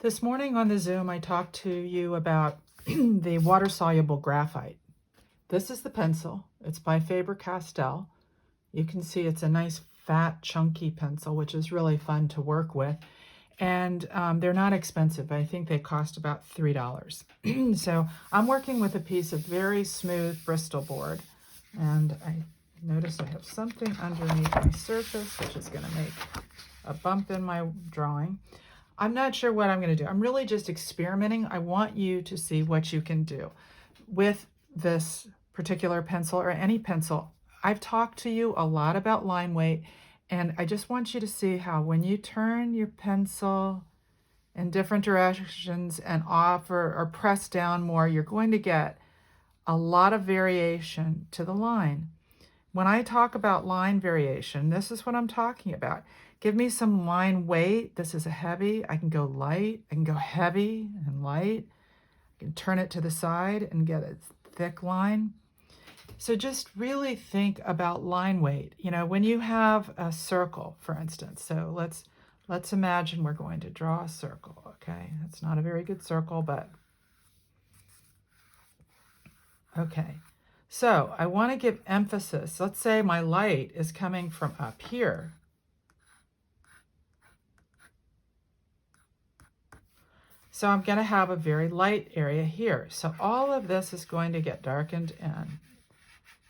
This morning on the Zoom, I talked to you about the water-soluble graphite. This is the pencil. It's by Faber-Castell. You can see it's a nice, fat, chunky pencil, which is really fun to work with. And they're not expensive. I think they cost about $3. So I'm working with a piece of very smooth Bristol board. And I notice I have something underneath my surface, which is going to make a bump in my drawing. I'm not sure what I'm going to do. I'm really just experimenting. I want you to see what you can do with this particular pencil or any pencil. I've talked to you a lot about line weight, and I just want you to see how when you turn your pencil in different directions and off or press down more, you're going to get a lot of variation to the line. When I talk about line variation, this is what I'm talking about. Give me some line weight. This is a heavy. I can go light. I can go heavy and light. I can turn it to the side and get a thick line. So just really think about line weight. You know, when you have a circle, for instance, so let's imagine we're going to draw a circle, okay? That's not a very good circle, but okay. So I want to give emphasis. Let's say my light is coming from up here. So I'm going to have a very light area here. So all of this is going to get darkened in.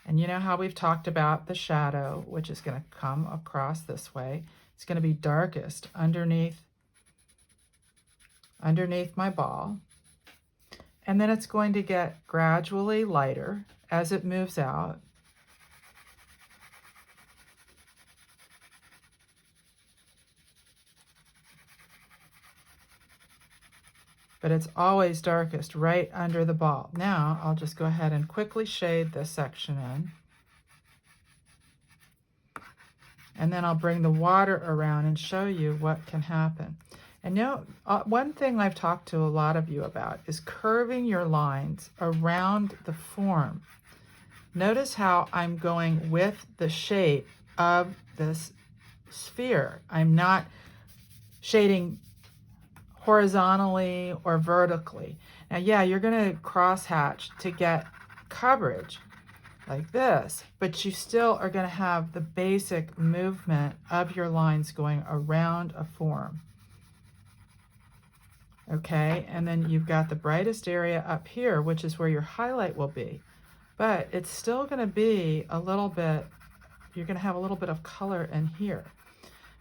And you know how we've talked about the shadow, which is going to come across this way. It's going to be darkest underneath my ball. And then it's going to get gradually lighter as it moves out. But it's always darkest right under the ball. Now I'll just go ahead and quickly shade this section in. And then I'll bring the water around and show you what can happen. And you know, one thing I've talked to a lot of you about is curving your lines around the form. Notice how I'm going with the shape of this sphere. I'm not shading horizontally or vertically. Now, yeah, you're going to crosshatch to get coverage like this, but you still are going to have the basic movement of your lines going around a form. Okay, and then you've got the brightest area up here, which is where your highlight will be. But it's still going to be a little bit, you're going to have a little bit of color in here.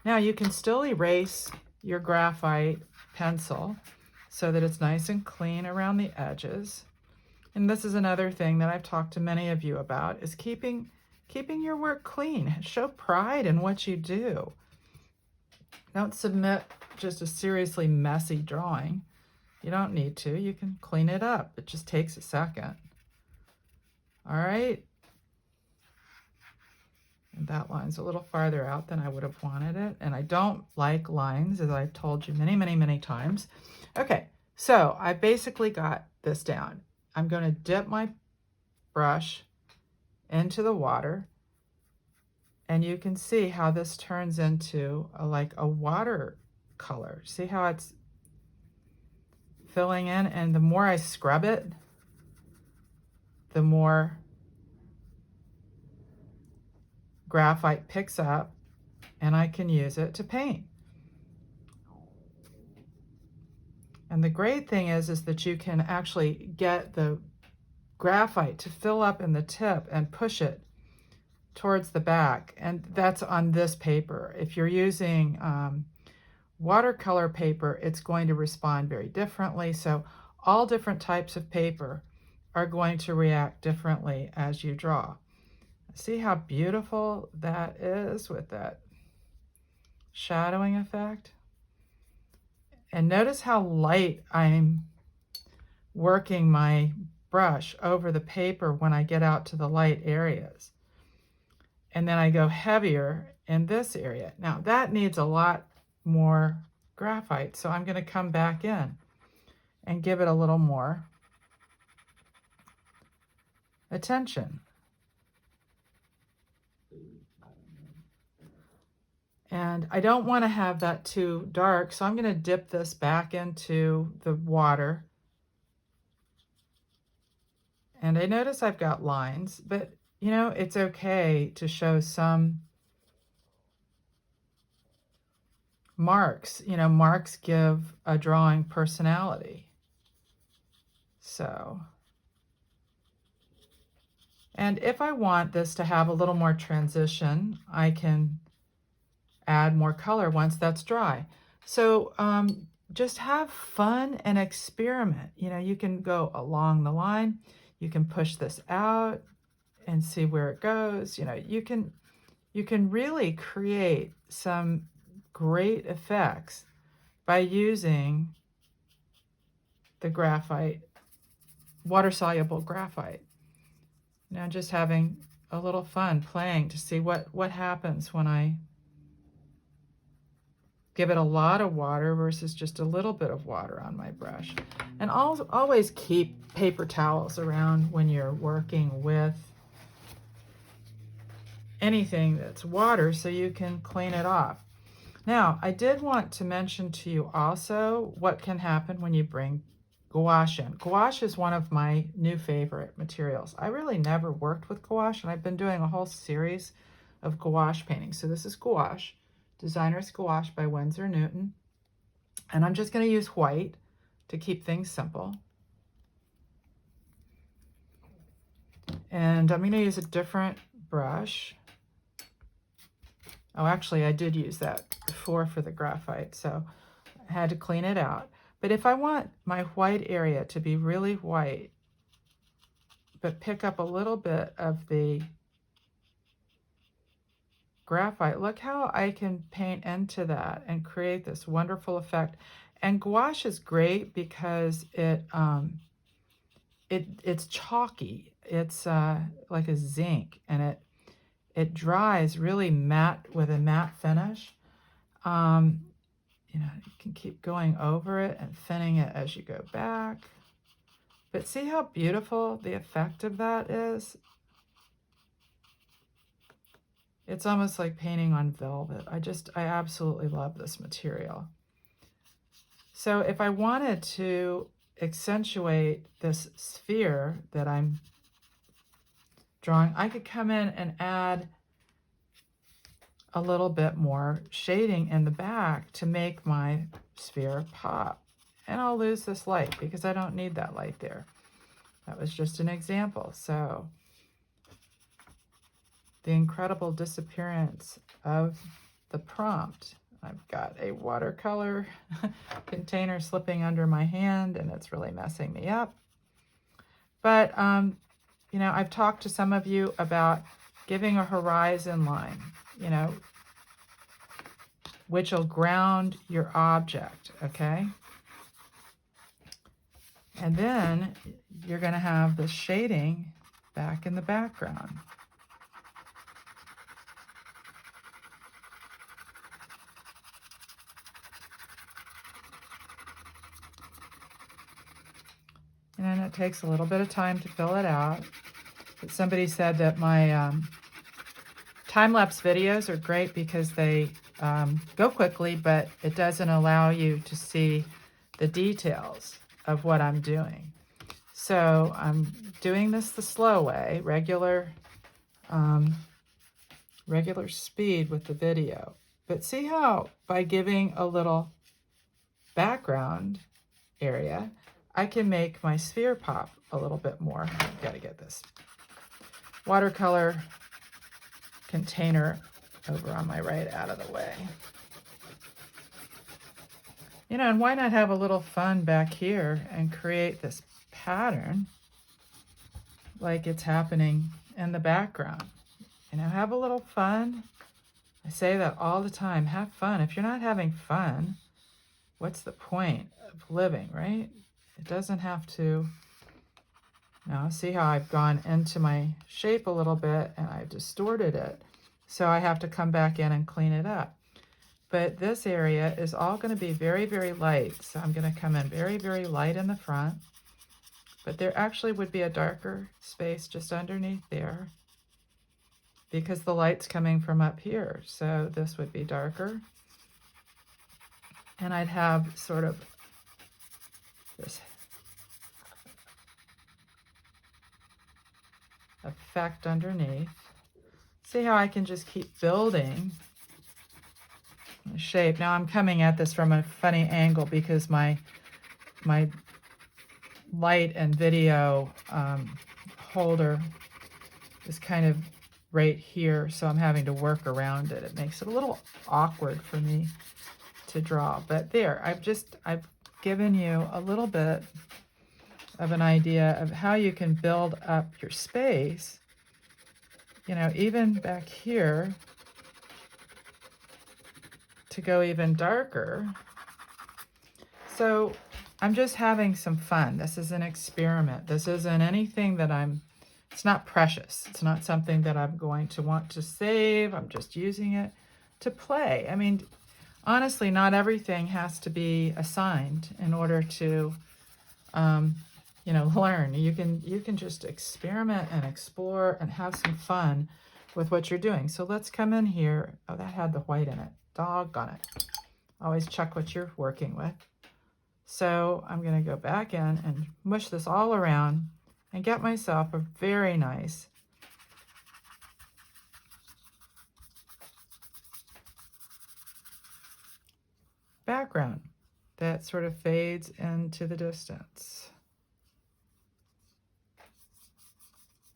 Now you can still erase your graphite pencil so that it's nice and clean around the edges. And this is another thing that I've talked to many of you about, is keeping your work clean. Show pride in what you do. Don't submit just a seriously messy drawing. You don't need to. You can clean it up. It just takes a second. All right. And that line's a little farther out than I would have wanted it. And I don't like lines, as I've told you many, many, many times. Okay, so I basically got this down. I'm going to dip my brush into the water. And you can see how this turns into like a watercolor. See how it's filling in? And the more I scrub it, the more graphite picks up, and I can use it to paint. And the great thing is that you can actually get the graphite to fill up in the tip and push it towards the back, and that's on this paper. If you're using watercolor paper, it's going to respond very differently. So all different types of paper are going to react differently as you draw. See how beautiful that is with that shadowing effect? And notice how light I'm working my brush over the paper when I get out to the light areas. And then I go heavier in this area. Now that needs a lot more graphite, so I'm going to come back in and give it a little more attention. And I don't want to have that too dark, so I'm going to dip this back into the water. And I notice I've got lines, but you know, it's okay to show some marks. You know, marks give a drawing personality. So, and if I want this to have a little more transition, I can add more color once that's dry. So just have fun and experiment. You know, you can go along the line, you can push this out and see where it goes. You know, you can really create some great effects by using the graphite, water-soluble graphite. Now just having a little fun playing to see what happens when I give it a lot of water versus just a little bit of water on my brush. And always keep paper towels around when you're working with anything that's water so you can clean it off. Now, I did want to mention to you also what can happen when you bring gouache in. Gouache is one of my new favorite materials. I really never worked with gouache, and I've been doing a whole series of gouache paintings. So this is gouache, Designer's Gouache by Winsor Newton. And I'm just going to use white to keep things simple. And I'm going to use a different brush. Oh, actually, I did use that before for the graphite, so I had to clean it out. But if I want my white area to be really white, but pick up a little bit of the graphite, look how I can paint into that and create this wonderful effect. And gouache is great because it's chalky. It's like a zinc, and it dries really matte with a matte finish. You know, you can keep going over it and thinning it as you go back. But see how beautiful the effect of that is? It's almost like painting on velvet. I absolutely love this material. So if I wanted to accentuate this sphere that I'm drawing, I could come in and add a little bit more shading in the back to make my sphere pop. And I'll lose this light because I don't need that light there. That was just an example. So the incredible disappearance of the prompt. I've got a watercolor container slipping under my hand, and it's really messing me up. But, you know, I've talked to some of you about giving a horizon line, you know, which will ground your object, okay? And then you're going to have the shading back in the background. And then it takes a little bit of time to fill it out. But somebody said that my time-lapse videos are great because they go quickly, but it doesn't allow you to see the details of what I'm doing. So I'm doing this the slow way, regular speed with the video. But see how by giving a little background area, I can make my sphere pop a little bit more. I've got to get this watercolor container over on my right out of the way. You know, and why not have a little fun back here and create this pattern like it's happening in the background? You know, have a little fun. I say that all the time, have fun. If you're not having fun, what's the point of living, right? It doesn't have to. Now, see how I've gone into my shape a little bit and I've distorted it. So I have to come back in and clean it up. But this area is all going to be very, very light. So I'm going to come in very, very light in the front. But there actually would be a darker space just underneath there. because the light's coming from up here. So this would be darker. And I'd have sort of this effect underneath. See how I can just keep building the shape. Now I'm coming at this from a funny angle because my light and video holder is kind of right here, so I'm having to work around it. It makes it a little awkward for me to draw, but there, I've given you a little bit of an idea of how you can build up your space, you know, even back here to go even darker. So I'm just having some fun. This is an experiment. This isn't anything that it's not precious. It's not something that I'm going to want to save. I'm just using it to play. I mean, honestly, not everything has to be assigned in order to, you know, learn. You can just experiment and explore and have some fun with what you're doing. So let's come in here. Oh, that had the white in it. Doggone it. Always check what you're working with. So I'm going to go back in and mush this all around and get myself a very nice background that sort of fades into the distance.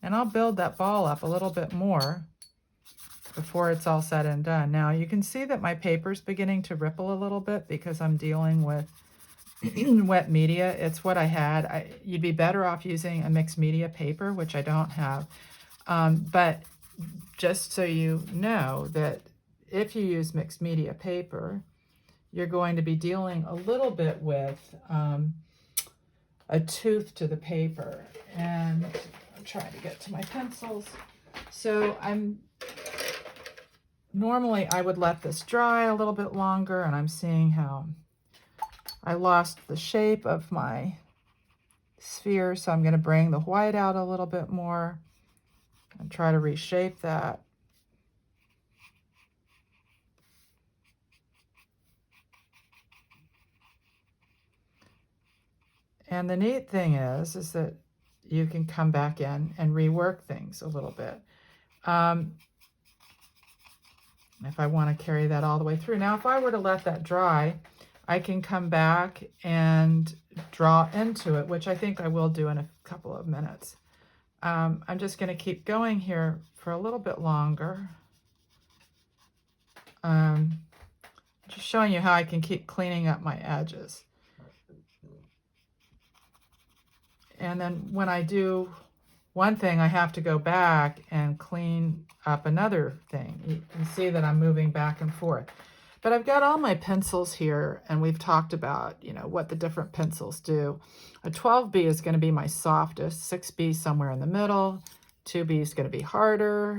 And I'll build that ball up a little bit more before it's all said and done. Now you can see that my paper's beginning to ripple a little bit because I'm dealing with wet media. It's what I had. You'd be better off using a mixed media paper, which I don't have. But just so you know that if you use mixed media paper, you're going to be dealing a little bit with a tooth to the paper. And I'm trying to get to my pencils. So normally I would let this dry a little bit longer, and I'm seeing how I lost the shape of my sphere, so I'm going to bring the white out a little bit more and try to reshape that. And the neat thing is that you can come back in and rework things a little bit. If I want to carry that all the way through. Now, if I were to let that dry, I can come back and draw into it, which I think I will do in a couple of minutes. I'm just going to keep going here for a little bit longer. Just showing you how I can keep cleaning up my edges. And then when I do one thing, I have to go back and clean up another thing. You can see that I'm moving back and forth. But I've got all my pencils here, and we've talked about, you know, what the different pencils do. A 12B is going to be my softest, 6B somewhere in the middle, 2B is going to be harder,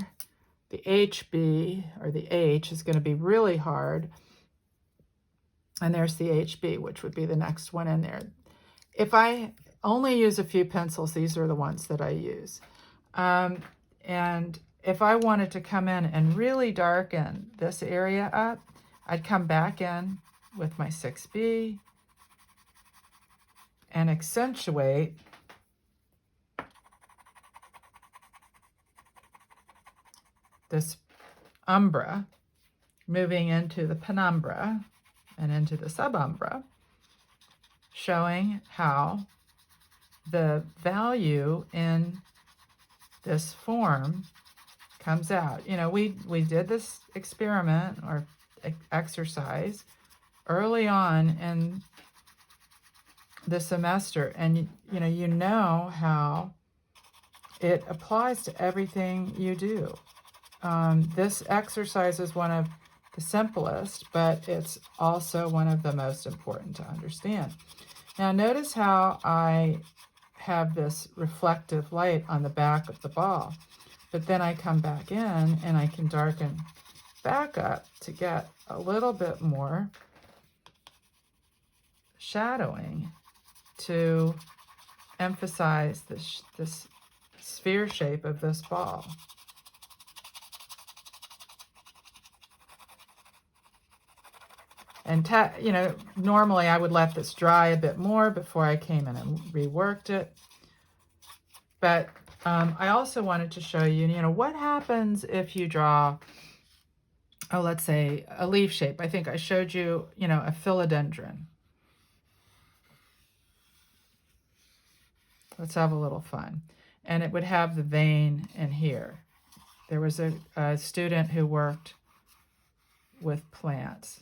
the HB, or the H, is going to be really hard, and there's the HB, which would be the next one in there. If I only use a few pencils, these are the ones that I use. And if I wanted to come in and really darken this area up, I'd come back in with my 6B and accentuate this umbra, moving into the penumbra and into the subumbra, showing how the value in this form comes out. You know, we did this experiment or exercise early on in the semester, and you know how it applies to everything you do. This exercise is one of the simplest, but it's also one of the most important to understand. Now notice how I have this reflective light on the back of the ball, but then I come back in and I can darken back up to get a little bit more shadowing to emphasize this sphere shape of this ball. And, you know, normally I would let this dry a bit more before I came in and reworked it. But I also wanted to show you, you know, what happens if you draw, oh, let's say a leaf shape. I think I showed you, you know, a philodendron. Let's have a little fun. And it would have the vein in here. There was a student who worked with plants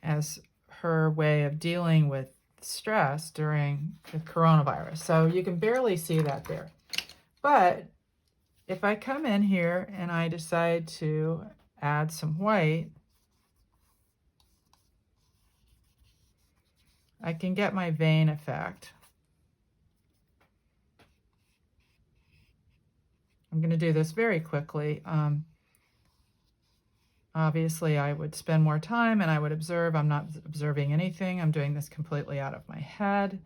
as her way of dealing with stress during the coronavirus. So you can barely see that there. But if I come in here and I decide to add some white, I can get my vein effect. I'm going to do this very quickly. Obviously, I would spend more time and I would observe. I'm not observing anything. I'm doing this completely out of my head,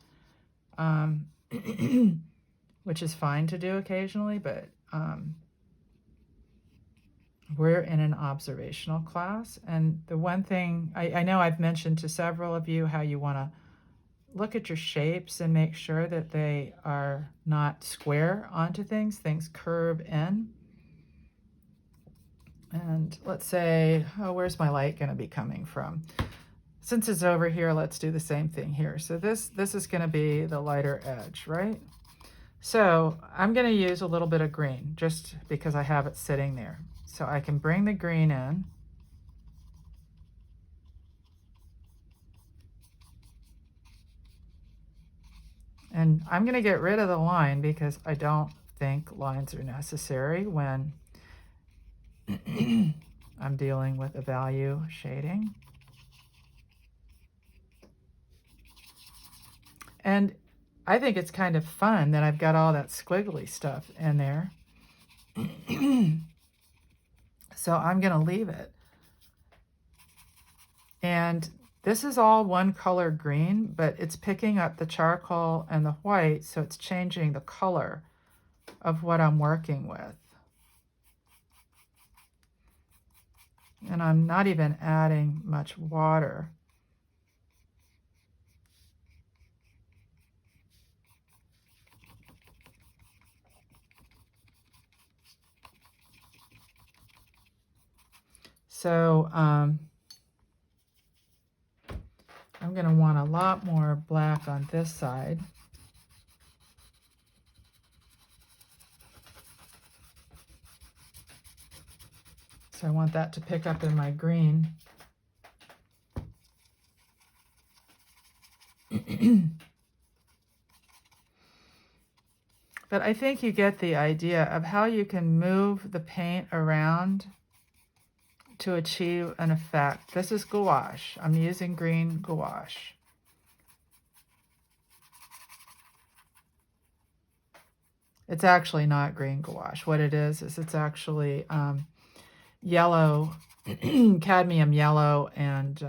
which is fine to do occasionally, but we're in an observational class. And the one thing, I know I've mentioned to several of you how you want to look at your shapes and make sure that they are not square onto things. Things curve in. And let's say, oh, where's my light going to be coming from? Since it's over here, let's do the same thing here. So this is going to be the lighter edge, right? So I'm going to use a little bit of green just because I have it sitting there. So I can bring the green in. And I'm going to get rid of the line because I don't think lines are necessary when I'm dealing with a value shading. And I think it's kind of fun that I've got all that squiggly stuff in there. So I'm going to leave it. And this is all one color green, but it's picking up the charcoal and the white, so it's changing the color of what I'm working with. And I'm not even adding much water. So I'm going to want a lot more black on this side. So I want that to pick up in my green. But I think you get the idea of how you can move the paint around to achieve an effect. This is gouache. I'm using green gouache. It's actually not green gouache. What it is it's actually yellow, cadmium yellow, and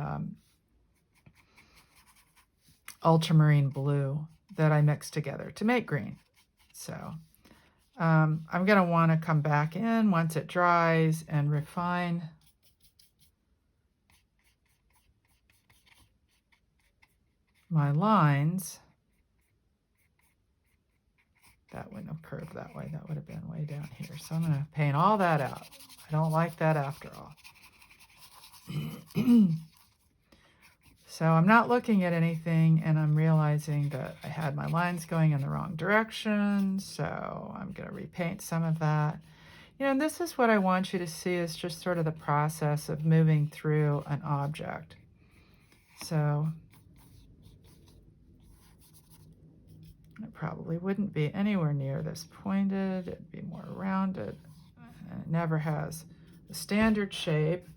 ultramarine blue that I mixed together to make green. So I'm going to want to come back in once it dries and refine my lines. That wouldn't have curved that way. That would have been way down here. So I'm going to paint all that out. I don't like that after all. So I'm not looking at anything, and I'm realizing that I had my lines going in the wrong direction. So I'm going to repaint some of that. You know, and this is what I want you to see, is just sort of the process of moving through an object. So it probably wouldn't be anywhere near this pointed. It'd be more rounded. And it never has a standard shape.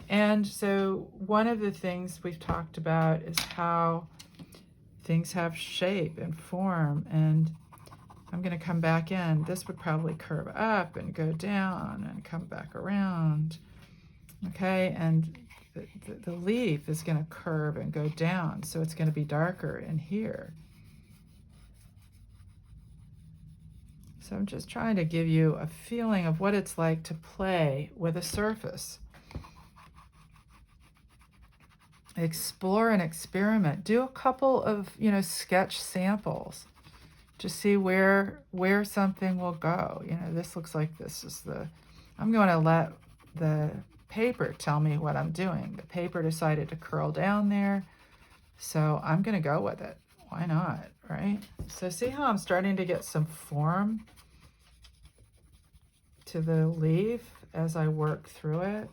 And so one of the things we've talked about is how things have shape and form. And I'm going to come back in. This would probably curve up and go down and come back around. Okay, and the leaf is going to curve and go down. So it's going to be darker in here. So I'm just trying to give you a feeling of what it's like to play with a surface. explore and experiment. Do a couple of, you know, sketch samples to see where something will go. You know, this looks like this is the, I'm going to let the paper tell me what I'm doing. The paper decided to curl down there, so I'm going to go with it. Why not, right? So see how I'm starting to get some form to the leaf as I work through it.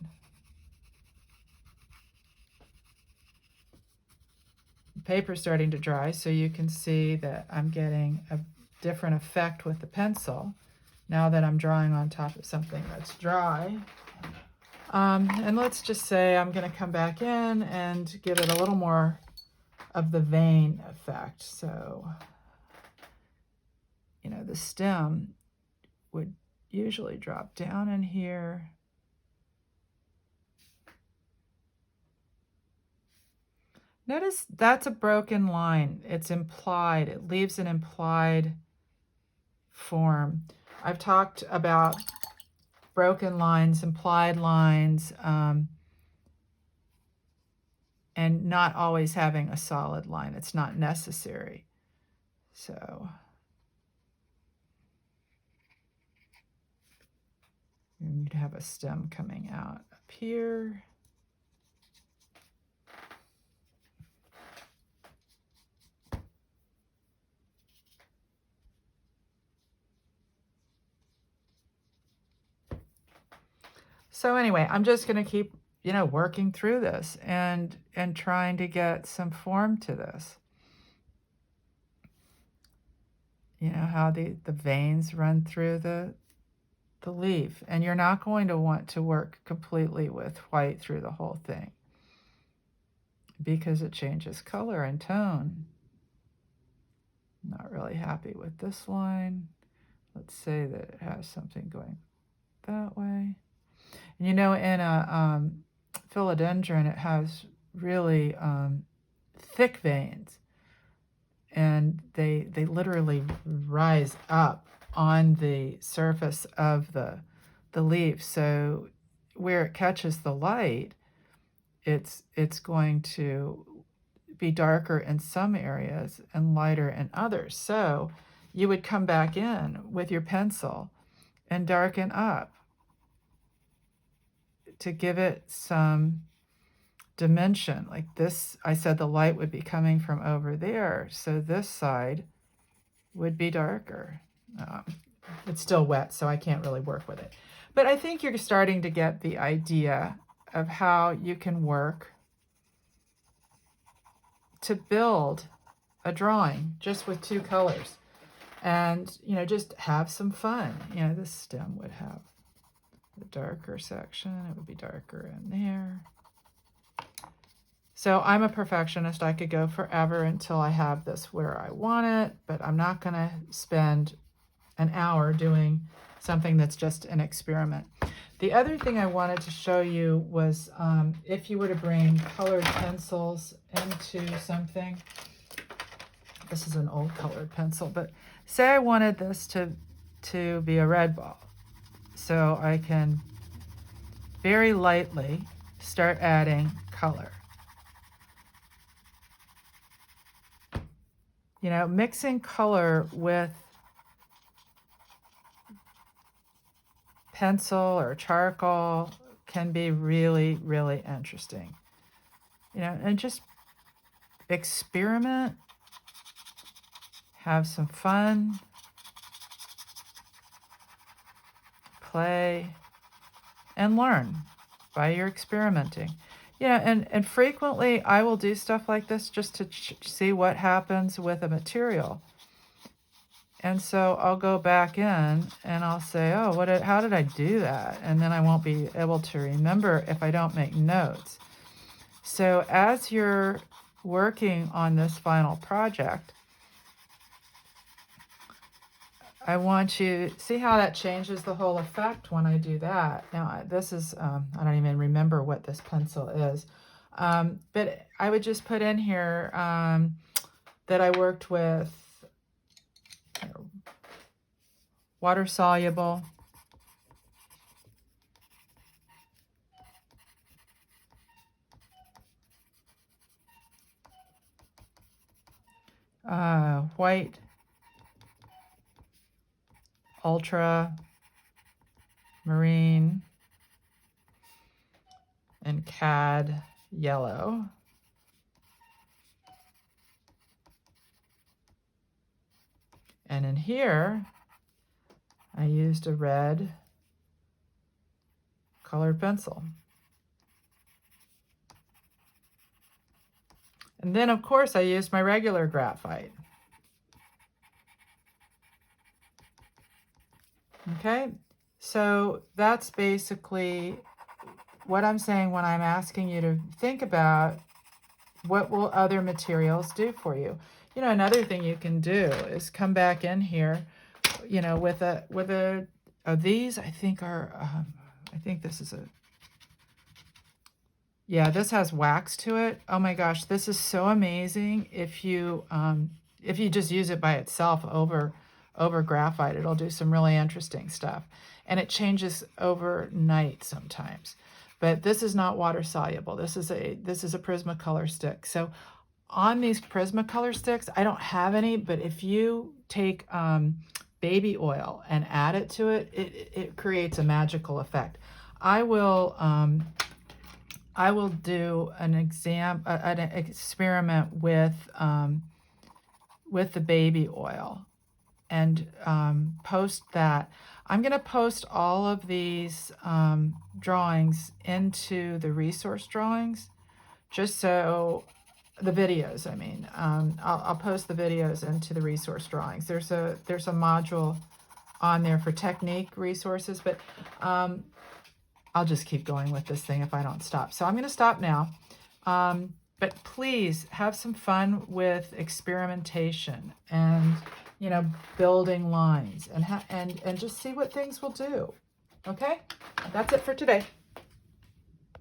The paper's starting to dry, so you can see that I'm getting a different effect with the pencil now that I'm drawing on top of something that's dry. And let's just say I'm going to come back in and give it a little more of the vein effect. So, you know, the stem would usually drop down in here. Notice that's a broken line. It's implied. It leaves an implied form. I've talked about broken lines, implied lines, and not always having a solid line. It's not necessary. So you'd have a stem coming out up here. So anyway, I'm just going to keep, you know, working through this and trying to get some form to this. You know, how the veins run through the leaf. And you're not going to want to work completely with white through the whole thing because it changes color and tone. Not really happy with this line. Let's say that it has something going that way. And you know, in a philodendron, it has really thick veins, and they literally rise up on the surface of the leaf. So where it catches the light, it's going to be darker in some areas and lighter in others. So you would come back in with your pencil and darken up to give it some dimension. Like this, I said the light would be coming from over there, so this side would be darker. It's still wet, so I can't really work with it. But I think you're starting to get the idea of how you can work to build a drawing just with two colors. And, you know, just have some fun. You know, this stem would have the darker section. It would be darker in there. So I'm a perfectionist. I could go forever until I have this where I want it, but I'm not going to spend an hour doing something that's just an experiment. The other thing I wanted to show you was if you were to bring colored pencils into something. This is an old colored pencil, but say I wanted this to be a red ball. So I can very lightly start adding color. You know, mixing color with pencil or charcoal can be really, really interesting. You know, and just experiment, have some fun, play, and learn by your experimenting. Yeah, and frequently I will do stuff like this just to see what happens with a material. And so I'll go back in and I'll say, oh, how did I do that? And then I won't be able to remember if I don't make notes. So as you're working on this final project, I want you to see how that changes the whole effect when I do that. Now, this is, I don't even remember what this pencil is, but I would just put in here that I worked with water-soluble, white, ultra, marine, and cad yellow. And in here, I used a red colored pencil. And then, of course, I used my regular graphite. Okay, so that's basically what I'm saying when I'm asking you to think about what will other materials do for you. You know, another thing you can do is come back in here, you know, with these I think are, I think this is a, yeah, this has wax to it. Oh my gosh, this is so amazing. If you just use it by itself over graphite, it'll do some really interesting stuff. And it changes overnight sometimes. But this is not water soluble. This is a Prismacolor stick. So on these Prismacolor sticks, I don't have any, but if you take baby oil and add it to it, it creates a magical effect. I will do an experiment with the baby oil and post that. I'm going to post all of these drawings into the resource drawings, just so the videos, I mean, I'll post the videos into the resource drawings. There's a module on there for technique resources, but I'll just keep going with this thing if I don't stop. So I'm going to stop now. But please have some fun with experimentation and, you know, building lines and just see what things will do. Okay? That's it for today.